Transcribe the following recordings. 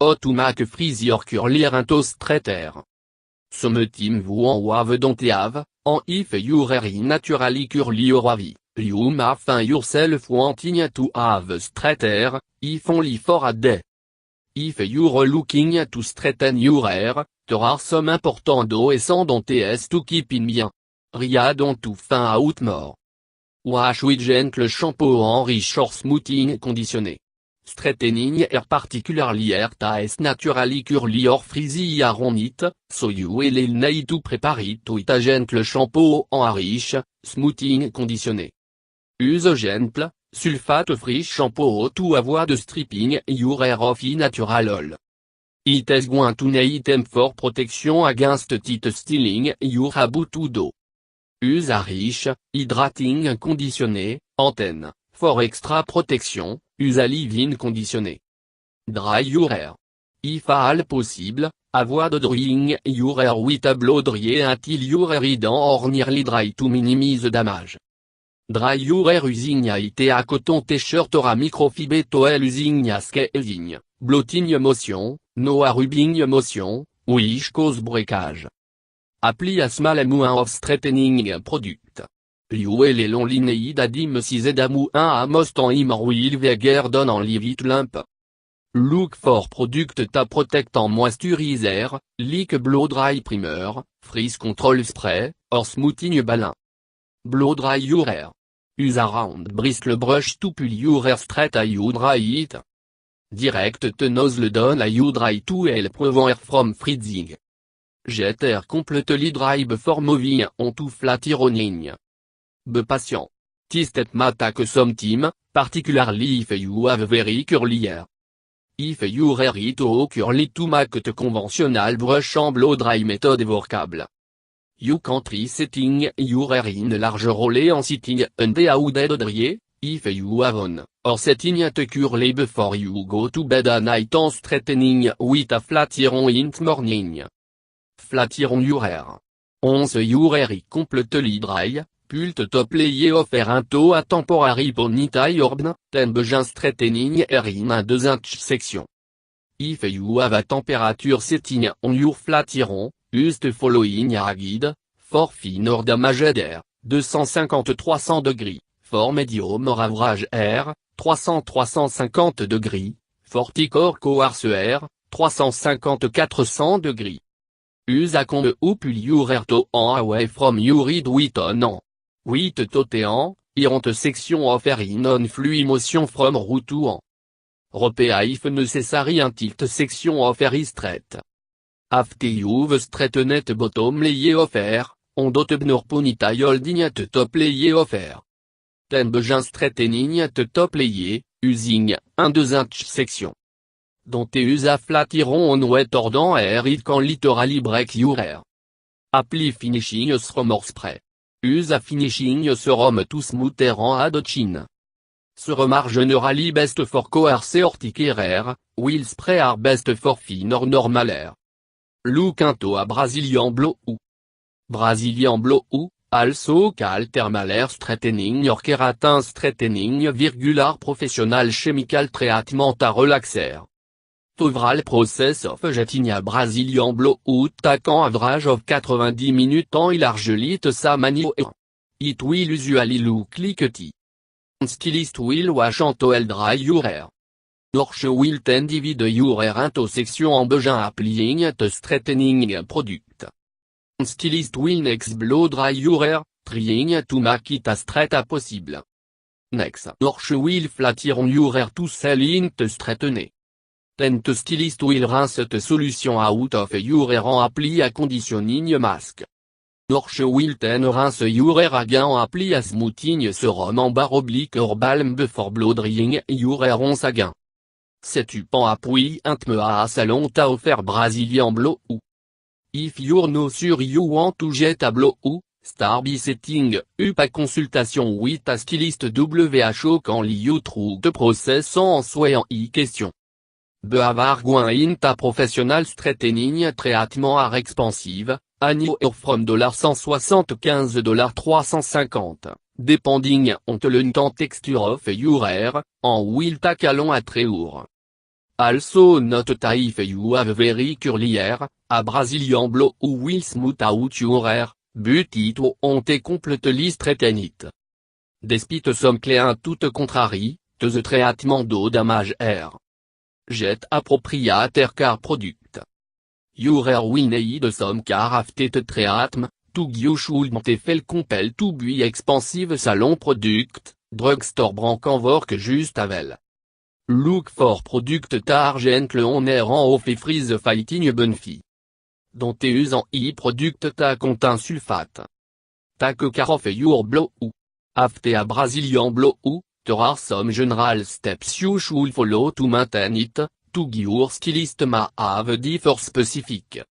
Otumak frisier curlier intos traiter. Sommetim vuan wave donteave, en if jureri naturali curli oravi, liuma fin yourself wanting to have strater, ifon li for a day. If you're looking to straighten your hair, there are some important OS dont ts to keep in bien. Ria dont to fin out more. Wash with gentle shampoo enrich or smoothing conditionné. Straightening hair particularly hair ties naturally curly or frizzy around it, so you will need to prepare it with a gentle shampoo enrich, smoothing conditionné. Use gentle, sulfate-free shampoo to avoid stripping your hair off natural oil. It is going to need them for protection against teeth stealing your habutudo. Use a rich, hydrating conditionné, antenne, for extra protection, use a leave-in conditionné. Dry your hair. If all possible, avoid drying your hair with a blow dryer until your hair is or nearly dry to minimize damage. Dry your hair using a coton t-shirt or a microfiber towel using a scaling, blotting motion, no a rubbing motion, which cause breakage. Apply a small amount of straightening product. Liouel les longs linéides adim si amount a most en im or will veger don en leave it lamp. Look for product ta protect en moisturizer, like blow dry primer, freeze control spray, or smoothing balin. Blow dry your hair. Use a round bristle brush to pull your hair straight a you dry it. Direct te nozzle don a you dry to help prevent hair from freezing. Jet air completely dry before moving on to flat ironing. Be patient. Tistet matak sometime, particularly if you have very curly hair. If your hair is too curly to make the conventional brush and blow dry method workable. You can try setting your hair in a large roll en sitting under a hooded dryer, if you have on, or setting it curly before you go to bed at night and straightening with a flat iron in the morning. Flat iron your hair. Once your hair is completely dry, pull the top layer of hair into a temporary ponytail orb, then begin straightening hair in a 2-inch section. If you have a temperature setting on your flat iron, use the following guide, for fine or damaged hair, 250-300 degrés, for medium or average hair, 300-350 degrés, for thick or coarse hair, 350-400 degrés. Use a comb ou pull your hair to away from your head with on. With totean, iront section of hair in on fluid motion from root to on. Repea if necessary un tilt section of hair is straight. After you've straightened bottom layer of hair, on dot ignore ponytail holding at top layer of hair. Then begin straightening at top layer, using 1-2-inch section. Don't use a flat iron on wet or down hair it can literally break your hair. Apply finishing serum or spray. Use a finishing serum to smooth hair en add chin. Serum are generally best for coarse or thick hair, while spray are best for fine or normal hair. Look into a Brazilian blowout. Brazilian blowout, also called thermal hair straightening or keratin straightening, are professional chemical treatment a relaxer. Overall process of jetting a Brazilian blowout take an average of 90 minutes en largely sa manio. It will usually look like tea. Stylist will wash and towel dry your hair. Norche will then divide your hair into section en begin applying the straightening product. Stylist will next blow dry your hair, trying to make it as straight as possible. Next, Norche will flat iron your hair to sell in the straightener. Then the stylist will rinse the solution out of your hair and apply a conditioning mask. Norche will then rinse your hair again and apply a smoothing serum en bar oblique or balm before blow drying your hair once again. C'est-tu pan appui intme à salon t'a offert Brazilian blowout. If you're no sure you want to jet a blowout, start by setting up a consultation with a stylist WHO quand you through the process en soyant y question. Be avoir goin in ta professional straightening treatment are expensive, anywhere from $175 $350, depending on the length and texture of your hair, and will take a long at reur. Also not if you have very curly hair, a Brazilian blow will smooth out your hair, but it won't completely straighten it. Despite some clients tout contrary, to the treatment do damage hair. Jet appropriate hair care product. Your hair will need some care after treatment, to you should not feel compelled to buy expensive salon product, drugstore brand can work just well. Look for product tar gentle on hair en off freeze fighting benefit. Don't use an product ta contain sulfate. Take care of your blow. After a Brazilian blow, there are some general steps you should follow to maintain it, to your stylist may have differ specific.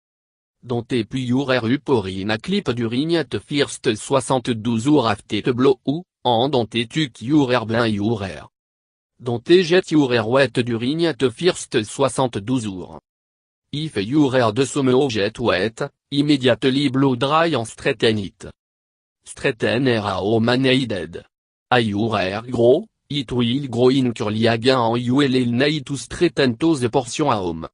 Don't puis your hair up or in a clip during at first 72 hours after the blow, and don't tuck your hair blind your hair. Don't jet your hair wet during at first 72 hours. If your hair does somehow get wet, immediately blow dry and straighten it. Straighten hair how needed. As your hair grow, it will grow in curly again and you will need to straighten those portions at home.